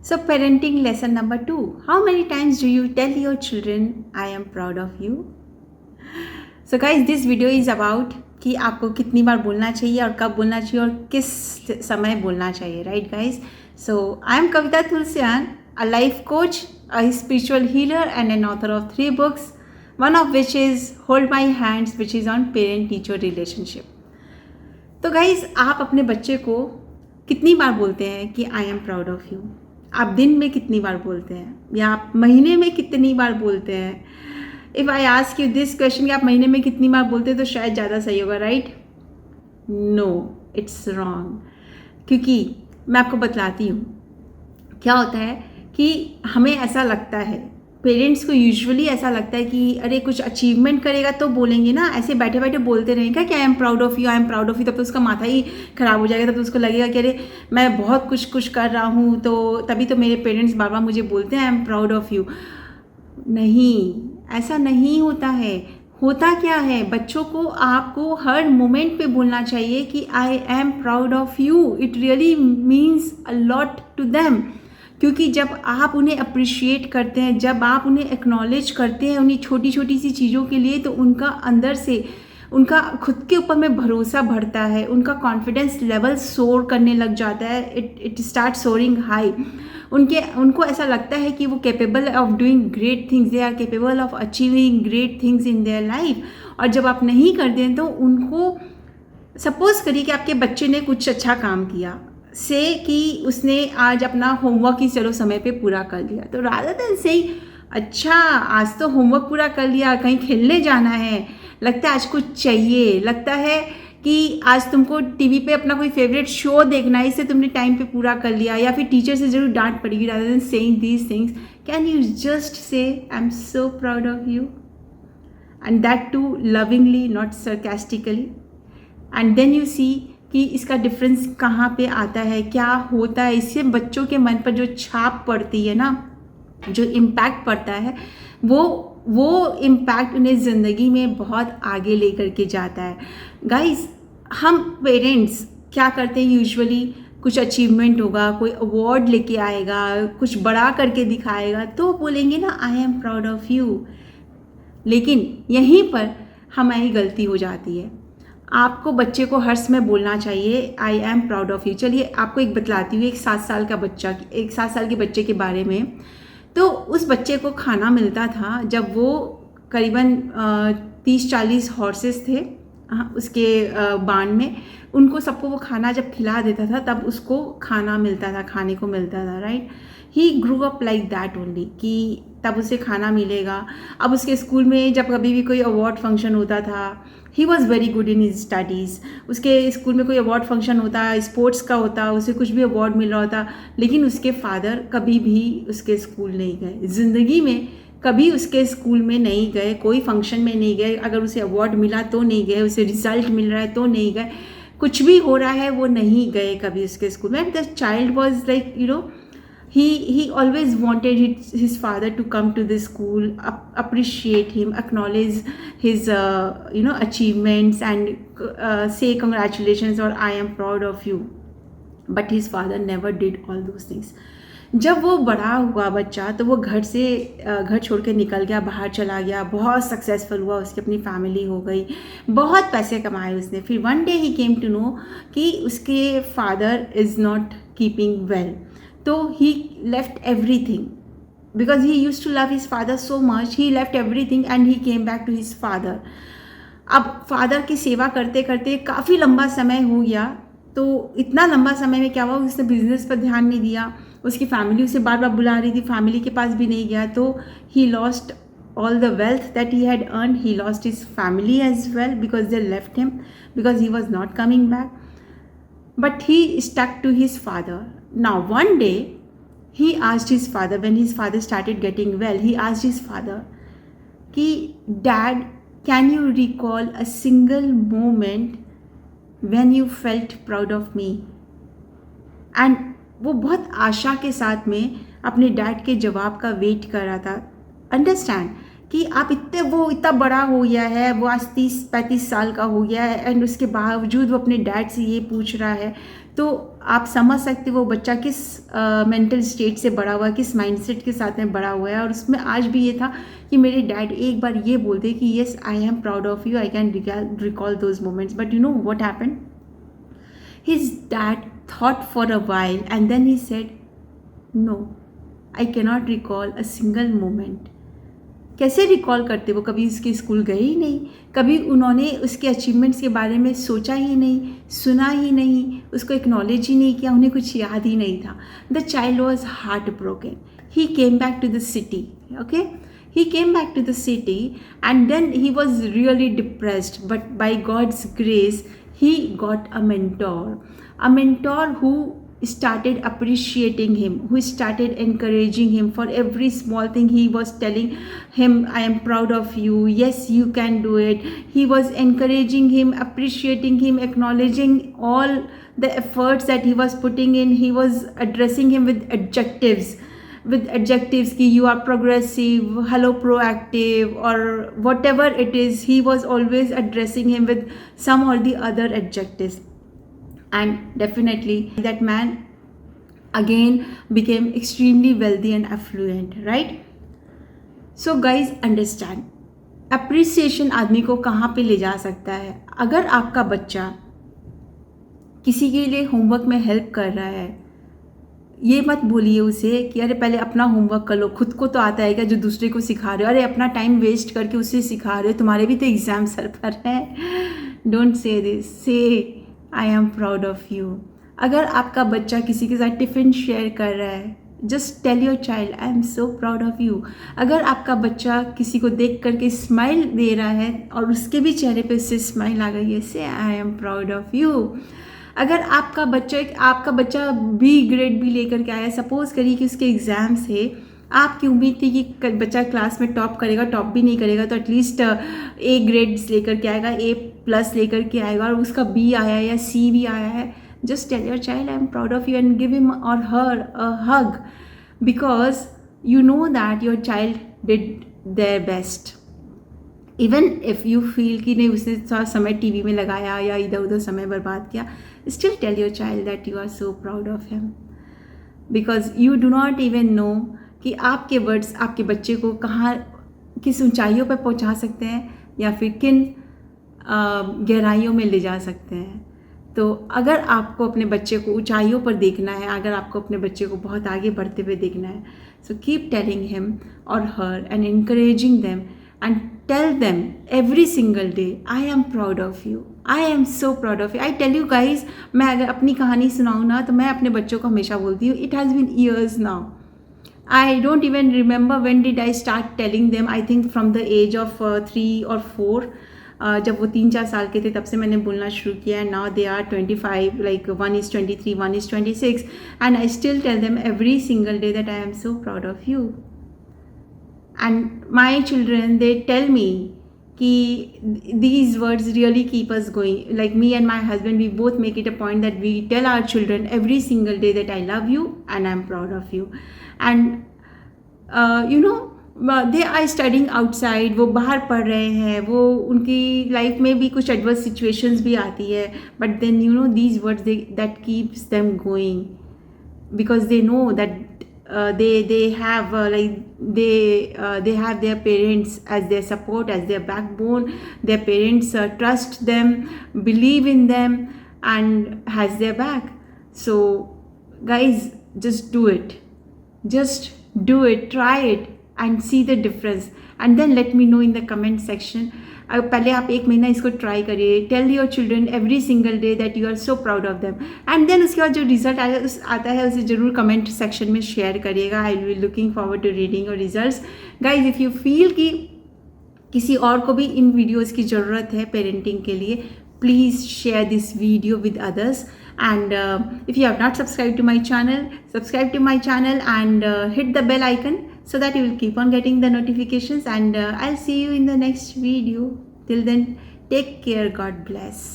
So, parenting lesson number 2. How many times do you tell your children, I am proud of you? So, guys, this video is about कि आपको कितनी बार बोलना चाहिए और कब बोलना चाहिए और किस समय बोलना चाहिए, right guys? So I am Kavita Tulsiyan, a life coach, a spiritual healer, and an author of 3 books, one of which is Hold My Hands, which is on parent-teacher relationship. तो गाइज, आप अपने बच्चे को कितनी बार बोलते हैं कि I am proud of you? आप दिन में कितनी बार बोलते हैं या आप महीने में कितनी बार बोलते हैं? If I ask you this question कि आप महीने में कितनी बार बोलते हैं तो शायद ज़्यादा सही होगा, राइट? No, it's wrong. क्योंकि मैं आपको बतलाती हूँ क्या होता है कि हमें ऐसा लगता है, पेरेंट्स को यूजुअली ऐसा लगता है कि अरे कुछ अचीवमेंट करेगा तो बोलेंगे ना, ऐसे बैठे बैठे बोलते रहेंगे कि I am proud of you, I am proud of you. तब तो उसका माथा ही ख़राब हो जाएगा. तब तो उसको लगेगा कि अरे मैं बहुत कुछ कर रहा हूँ, तो तभी तो मेरे पेरेंट्स बार बार मुझे बोलते हैं आई एम प्राउड ऑफ यू. नहीं, ऐसा नहीं होता है. होता क्या है, बच्चों को आपको हर मोमेंट पे बोलना चाहिए कि I am proud of you. It really means a lot to them. क्योंकि जब आप उन्हें अप्रिशिएट करते हैं, जब आप उन्हें एक्नॉलेज करते हैं उन्हीं छोटी छोटी सी चीज़ों के लिए, तो उनका अंदर से उनका खुद के ऊपर में भरोसा बढ़ता है, उनका कॉन्फिडेंस लेवल सोर करने लग जाता है. It start soaring high. उनको ऐसा लगता है कि वो capable of doing great things, they are capable of achieving great things in their life. और जब आप नहीं करते हैं तो उनको, सपोज करिए कि आपके बच्चे ने कुछ अच्छा काम किया, से कि उसने आज अपना होमवर्क ही चलो समय पे पूरा कर लिया, तो रादर देन सेइंग अच्छा आज तो होमवर्क पूरा कर लिया, कहीं खेलने जाना है, लगता है आज कुछ चाहिए, लगता है कि आज तुमको टीवी पे अपना कोई फेवरेट शो देखना है, इससे तुमने टाइम पे पूरा कर लिया, या फिर टीचर से ज़रूर डांट पड़ेगी, rather than saying these things can you just say I am so proud of you, and that too lovingly, not sarcastically. And then you see कि इसका डिफरेंस कहाँ पे आता है, क्या होता है. इससे बच्चों के मन पर जो छाप पड़ती है ना, जो इम्पैक्ट पड़ता है, वो इम्पैक्ट उन्हें ज़िंदगी में बहुत आगे लेकर के जाता है. गाइस, हम पेरेंट्स क्या करते हैं यूजुअली, कुछ अचीवमेंट होगा, कोई अवार्ड लेके आएगा, कुछ बड़ा करके दिखाएगा, तो बोलेंगे ना आई एम प्राउड ऑफ यू. लेकिन यहीं पर हमारी गलती हो जाती है. आपको बच्चे को हर समय बोलना चाहिए आई एम प्राउड ऑफ यू. चलिए आपको एक बतलाती हूँ, एक 7 साल के बच्चे के बारे में. तो उस बच्चे को खाना मिलता था जब वो करीबन 30-40 हॉर्सेस थे उसके बाण में. उनको सबको वो खाना जब खिला देता था तब उसको खाने को मिलता था, right? He grew up like that only, कि तब उसे खाना मिलेगा. अब उसके स्कूल में जब कभी भी कोई अवार्ड फंक्शन होता था, he was very good in his studies. उसके स्कूल में कोई अवार्ड फंक्शन होता, स्पोर्ट्स का होता, उसे कुछ भी अवार्ड मिल रहा होता, लेकिन उसके फादर कभी भी उसके स्कूल नहीं गए. ज़िंदगी में कभी उसके स्कूल में नहीं गए, कोई फंक्शन में नहीं गए. अगर उसे अवार्ड मिला तो नहीं गए, उसे रिजल्ट मिल रहा है तो नहीं गए, कुछ भी हो रहा है वो नहीं गए कभी उसके स्कूल में. The child was like he always wanted his father to come to the school, appreciate him, acknowledge his achievements, and say congratulations or I am proud of you. But his father never did all those things. जब वो बड़ा हुआ बच्चा, तो वो घर छोड़ के निकल गया, बाहर चला गया, बहुत सक्सेसफुल हुआ, उसकी अपनी फैमिली हो गई, बहुत पैसे कमाए उसने. फिर one day he came to know कि उसके father is not keeping well. तो he left everything because he used to love his father so much. He left everything and he came back to his father. अब father की सेवा करते करते काफ़ी लंबा समय हो गया. तो इतना लंबा समय में क्या हुआ, उसने बिजनेस पर ध्यान नहीं दिया, उसकी फैमिली उसे बार बार बुला रही थी, फैमिली के पास भी नहीं गया. तो he lost all the wealth that he had earned. He lost his family as well because they left him because he was not coming back. But he stuck to his father. Now one day he asked his father, when his father started getting well, he asked his father कि dad, can you recall a single moment when you felt proud of me? And वो बहुत आशा के साथ में अपने dad के जवाब का वेट कर रहा था. अंडरस्टैंड, कि आप वो इतना बड़ा हो गया है, वो आज 30-35 साल का हो गया है एंड उसके बावजूद वो अपने डैड से ये पूछ रहा है। तो आप समझ सकते वो बच्चा किस मेंटल स्टेट से बड़ा हुआ है, किस माइंडसेट के साथ में बड़ा हुआ है। और उसमें आज भी ये था कि मेरे डैड एक बार ये बोलते कि yes I am proud of you, I can recall those moments, but you know what happened, his dad thought for a while and then he said no, I cannot recall a single moment. कैसे recall करते, वो कभी उसके school गए ही नहीं, कभी उन्होंने उसके अचीवमेंट्स के बारे में सोचा ही नहीं, सुना ही नहीं, उसको एक्नॉलेज ही नहीं किया, उन्हें कुछ याद ही नहीं था। The child was heart broken, he came back to the city, okay, he came back to the city and then he was really depressed, but by God's grace he got a mentor who started appreciating him, who started encouraging him for every small thing. He was telling him, I am proud of you, yes you can do it. He was encouraging him, appreciating him, acknowledging all the efforts that he was putting in. He was addressing him with adjectives कि you are progressive, hello proactive, or whatever it is. He was always addressing him with some or the other adjectives, and definitely that man again became extremely wealthy and affluent, right? So guys, understand, appreciation आदमी को कहाँ पे ले जा सकता है। अगर आपका बच्चा किसी के लिए होमवर्क में हेल्प कर रहा है, ये मत बोलिए उसे कि अरे पहले अपना होमवर्क कर लो, खुद को तो आता है क्या जो दूसरे को सिखा रहे हो, अरे अपना टाइम वेस्ट करके उसे सिखा रहे हो, तुम्हारे भी तो एग्ज़ाम सर पर है। डोंट से दिस, से I am proud of you. अगर आपका बच्चा किसी के साथ टिफ़िन शेयर कर रहा है, just tell your child I am so proud of you. अगर आपका बच्चा किसी को देख करके स्माइल दे रहा है और उसके भी चेहरे पे उससे स्माइल आ गई है, से I am proud of you. अगर आपका बच्चा बी ग्रेड भी लेकर के आया, सपोज करिए कि उसके एग्ज़ाम्स है, आपकी उम्मीद थी कि बच्चा क्लास में टॉप करेगा, टॉप भी नहीं करेगा तो एटलीस्ट ए ग्रेड्स लेकर के आएगा, A+ लेकर के आएगा, और उसका B आया है या C भी आया है, just tell your child I am proud of you and give him or her a hug, because you know that your child did their best. Even if you feel कि नहीं उसने थोड़ा समय टीवी में लगाया या इधर उधर समय बर्बाद किया, still tell your child that you are so proud of him, because you do not even know कि आपके वर्ड्स आपके बच्चे को कहाँ किस ऊंचाइयों पर पहुंचा सकते हैं या फिर किन गहराइयों में ले जा सकते हैं। तो अगर आपको अपने बच्चे को ऊंचाइयों पर देखना है, अगर आपको अपने बच्चे को बहुत आगे बढ़ते हुए देखना है, सो कीप टेलिंग हिम और her and encouraging them and tell them every single day I am proud of you, I am so proud of you. I tell you guys, मैं अगर अपनी कहानी सुनाऊँ ना तो मैं अपने बच्चों को हमेशा बोलती हूँ, it has been years now. I don't even remember when did I start telling them. I think from the age of 3 or 4. जब वो 3-4 साल के थे तब से मैंने बोलना शुरू किया है. Now they are 25, like one is 23, one is 26, and I still tell them every single day that I am so proud of you. And my children, they tell me कि these words really keep us going. Like me and my husband, we both make it a point that we tell our children every single day that I love you and I'm proud of you. And you know, they are studying outside, वो बाहर पढ़ रहे हैं, वो उनकी life में भी कुछ एडवर्स सिचुएशंस भी आती है, but then you know these words that keeps them going, because they know that they have they have their parents as their support, as their backbone. Their parents trust them, believe in them, and has their back. So guys, just do it, try it and see the difference, and then let me know in the comment section. पहले आप 1 महीना इसको try करिए. Tell your children every single day that you are so proud of them, and then उसके बाद जो result आता है उसे ज़रूर कमेंट सेक्शन में शेयर करिएगा. I will looking forward to reading your results. Guys, if you feel कि किसी और को भी इन वीडियोज़ की ज़रूरत है पेरेंटिंग के लिए, please share this video with others. And if you have not subscribed to my channel, subscribe to my channel and hit the bell icon so that you will keep on getting the notifications. And I'll see you in the next video. Till then, take care. God bless.